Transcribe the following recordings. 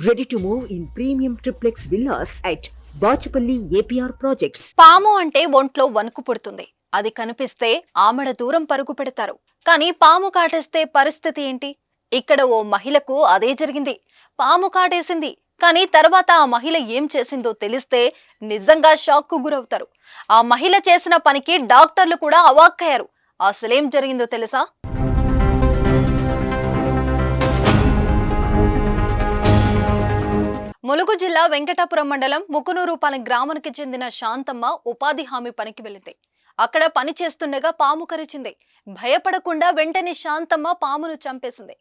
Ready to move in premium triplex villas at Bachapalli APR Projects. పాము అంటే ఒంట్లో వణుకు పుడుతుంది. అది కనిపిస్తే ఆమడ దూరం పరుగు పెడతారు. కానీ పాము కాటేస్తే పరిస్థితి ఏంటి? ఇక్కడ ఓ మహిళకు అదే జరిగింది. పాము కాటేసింది. కానీ తర్వాత ఆ మహిళ ఏం చేసిందో తెలిస్తే నిజంగా షాక్ కు గురవుతారు. ఆ మహిళ చేసిన పనికి డాక్టర్లు కూడా అవాక్కయ్యారు. అసలేం జరిగిందో తెలుసా? ములుగు జిల్లా వెంకటాపురం మండలం ముకునూరుపాలెం గ్రామానికి చెందిన శాంతమ్మ ఉపాధి హామీ పనికి వెళ్ళింది. అక్కడ పని చేస్తుండగా పాము కరిచింది. భయపడకుండా వెంటనే శాంతమ్మ పామును చంపేసింది.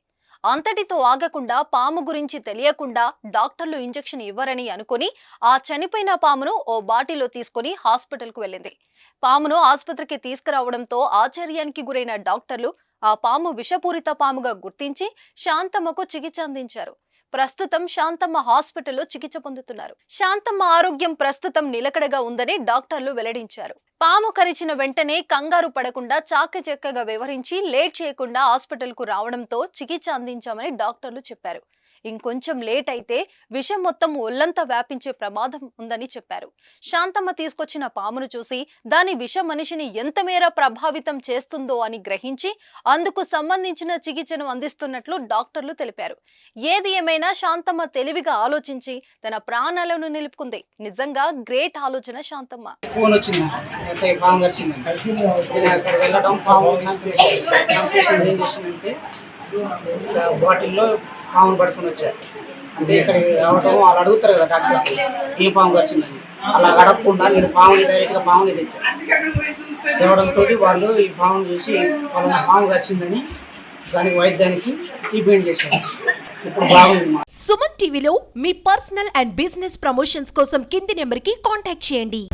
అంతటితో ఆగకుండా పాము గురించి తెలియకుండా డాక్టర్లు ఇంజెక్షన్ ఇవ్వరని అనుకుని ఆ చనిపోయిన పామును ఓ బాటిలో తీసుకుని హాస్పిటల్ కు వెళ్ళింది. పామును ఆసుపత్రికి తీసుకురావడంతో ఆశ్చర్యానికి గురైన డాక్టర్లు ఆ పాము విషపూరిత పాముగా గుర్తించి శాంతమ్మకు చికిత్స అందించారు. ప్రస్తుతం శాంతమ్మ హాస్పిటల్లో చికిత్స పొందుతున్నారు. శాంతమ్మ ఆరోగ్యం ప్రస్తుతం నిలకడగా ఉందని డాక్టర్లు వెల్లడించారు. పాము కరిచిన వెంటనే కంగారు పడకుండా చాకచక్యంగా వివరించి లేట్ చేయకుండా హాస్పిటల్ కు రావడంతో చికిత్స అందించామని డాక్టర్లు చెప్పారు. ఇంకొంచెం లేట్ అయితే విషం మొత్తం ఒళ్లంతా వ్యాపించే ప్రమాదం ఉందని చెప్పారు. శాంతమ్మ తీసుకొచ్చిన పామును చూసి దాని విషం మనిషిని ఎంత మేర ప్రభావితం చేస్తుందో అని గ్రహించి అందుకు సంబంధించిన చికిత్సను అందిస్తున్నట్లు డాక్టర్లు తెలిపారు. ఏది ఏమైనా శాంతమ్మ తెలివిగా ఆలోచించి తన ప్రాణాలను నిలుపుకుంది. నిజంగా గ్రేట్ ఆలోచన శాంతమ్మ. ఫోన్ వచ్చింది, పాము కరిచిందండి. అక్కడ వెళ్ళడం పాము ఏం చేసిందంటే బాటిల్లో పామును పడుకుని వచ్చారు. అంటే ఇక్కడ రావడం వాళ్ళు అడుగుతారు కదా డాక్టర్ ఏ పాము కరిచిందని. అలా అడగకుండా నేను పాముని డైరెక్ట్గా పాముని తెచ్చాను. తేవడంతో వాళ్ళు ఈ పామును చూసి వాళ్ళ పాము కరిచిందని దానికి వైద్యానికి ట్రీట్మెంట్ చేశారు. ఇప్పుడు బాగుంది. సుమన్ టీవీలో మీ పర్సనల్ అండ్ బిజినెస్ ప్రమోషన్స్ కోసం కింది నెంబర్కి కాంటాక్ట్ చేయండి.